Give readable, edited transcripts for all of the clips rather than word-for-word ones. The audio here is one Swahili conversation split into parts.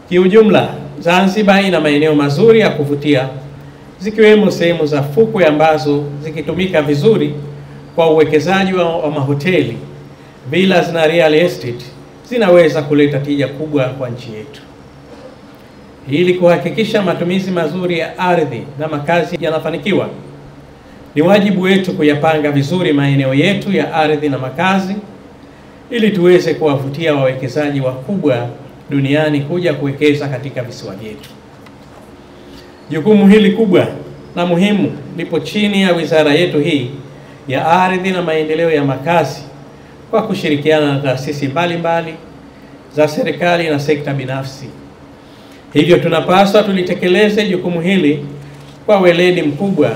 Kiujumla, Zanzibar ina maeneo mazuri ya kuvutia zikiwemo sehemu za fukwe ambazo zikitumika vizuri kwa uwekezaji wa mahoteli, villas na real estate zinaweza kuleta tija kubwa kwa nchi yetu. Ili kuhakikisha matumizi mazuri ya ardhi na makazi yanafanikiwa, ni wajibu wetu kuyapanga vizuri maeneo yetu ya ardhi na makazi ili tuweze kuwavutia wawekezaji wakubwa duniani kuja kuwekeza katika visiwa vyetu. Jukumu hili kubwa na muhimu lipo chini ya wizara yetu hii ya Ardhi na Maendeleo ya Makazi kwa kushirikiana na taasisi mbalimbali za serikali na sekta binafsi. Hivyo tunapaswa tulitekeleze jukumu hili kwa weledi mkubwa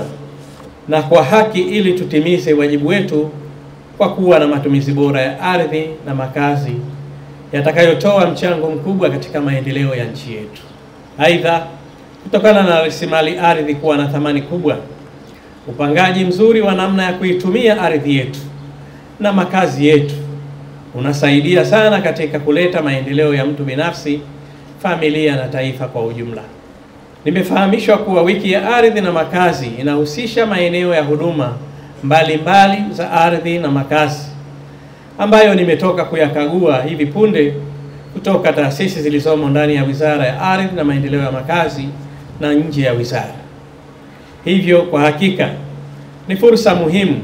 na kwa haki ili tutimize wajibu wetu kwa kuwa na matumizi bora ya ardhi na makazi yatakayotoa mchango mkubwa katika maendeleo ya nchi yetu. Aidha, kutokana na rasilimali ardhi kuwa na thamani kubwa, upangaji mzuri wa namna ya kuitumia ardhi yetu na makazi yetu unasaidia sana katika kuleta maendeleo ya mtu binafsi, familia na taifa kwa ujumla. Nimefahamishwa kuwa wiki ya ardhi na makazi inahusisha maeneo ya huduma mbalimbali za ardhi na makazi ambayo nimetoka kuyakagua hivi punde kutoka taasisi zilizomo ndani ya Wizara ya Ardhi na Maendeleo ya Makazi na nje ya wizara. Hivyo kwa hakika ni fursa muhimu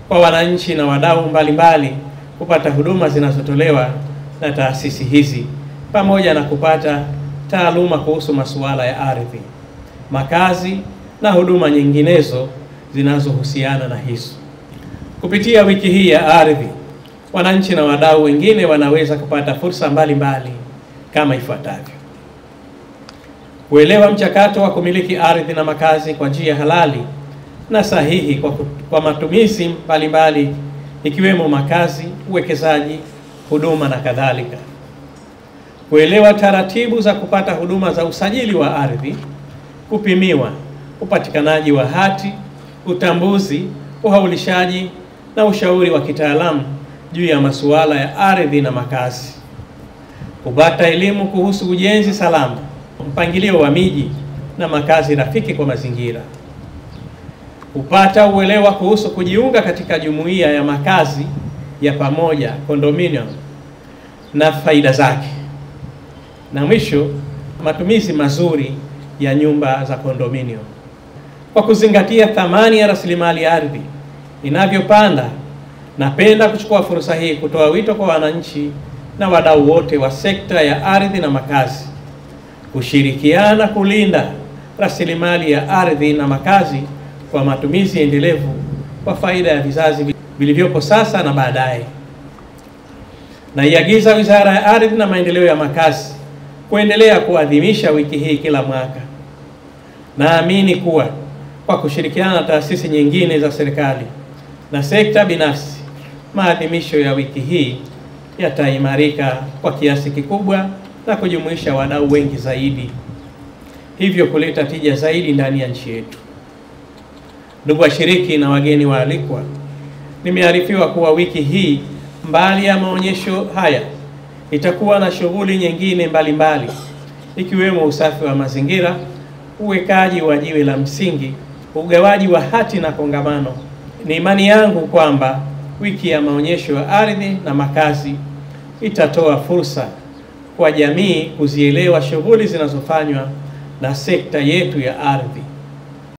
kwa wananchi na wadau mbalimbali kupata huduma zinazotolewa na taasisi hizi pamoja na kupata taaluma kuhusu masuala ya ardhi, makazi na huduma nyinginezo zinazohusiana na hizo. Kupitia wiki hii ya ardhi, wananchi na wadau wengine wanaweza kupata fursa mbalimbali kama ifuatavyo: kuelewa mchakato wa kumiliki ardhi na makazi kwa njia halali na sahihi kwa matumizi mbalimbali ikiwemo makazi, uwekezaji, huduma na kadhalika. Kuelewa taratibu za kupata huduma za usajili wa ardhi, kupimiwa, upatikanaji wa hati, utambuzi, uhaulishaji na ushauri wa kitaalamu juu ya masuala ya ardhi na makazi. Kupata elimu kuhusu ujenzi salama, mpangilio wa miji na makazi rafiki kwa mazingira. Kupata uelewa kuhusu kujiunga katika jumuiya ya makazi ya pamoja, condominium, na faida zake. Na mwisho, matumizi mazuri ya nyumba za condominium. Kwa kuzingatia thamani ya rasilimali ardhi inavyopanda, napenda kuchukua fursa hii kutoa wito kwa wananchi na wadau wote wa sekta ya ardhi na makazi kushirikiana kulinda rasilimali ya ardhi na makazi kwa matumizi endelevu kwa faida ya vizazi vilivyopo sasa na baadaye. Naiagiza Wizara ya Ardhi na Maendeleo ya Makazi kuendelea kuadhimisha wiki hii kila mwaka. Naamini kuwa kwa kushirikiana na taasisi nyingine za serikali na sekta binafsi, maadhimisho ya wiki hii yataimarika kwa kiasi kikubwa na kujumuisha wadau wengi zaidi, hivyo kuleta tija zaidi ndani ya nchi yetu. Ndugu washiriki na wageni waalikwa, nimearifiwa kuwa wiki hii mbali ya maonyesho haya itakuwa na shughuli nyingine mbalimbali ikiwemo usafi wa mazingira, uwekaji wa jiwe la msingi, ugawaji wa hati na kongamano. Ni imani yangu kwamba wiki ya maonyesho ya ardhi na makazi itatoa fursa kwa jamii kuzielewa shughuli zinazofanywa na sekta yetu ya ardhi.